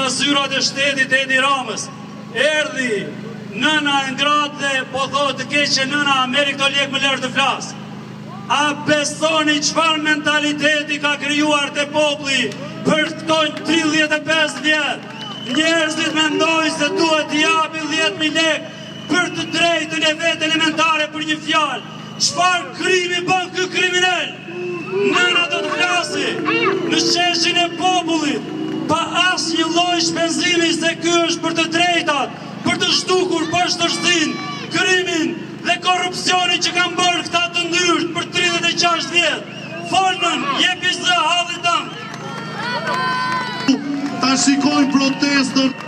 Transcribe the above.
në zyrat e shtetit Edi Ramës. Erdhi nëna e ngratë dhe po thotë të keqe nëna Amerik të lek më lërë të flasë. A besoni çfarë mentaliteti ka krijuar te populli për këto 35 vjet? Njerëzit mendojnë se duhet t'i japin 10.000 lekë për të drejtën e vetë elementare për një fjalë. Çfarë krimi bën ky kriminal? Nëna do të flasi në sheshin e popullit pa asnjë lloj shpenzimi se ky është për të drejtat, për të zhdukur poshtërsinë, krimin dhe korrupsionin që kanë bërë këta të ndyrë për 36 vjet. Folën, jepi zë hallit tënd. Ta shikojnë protestën.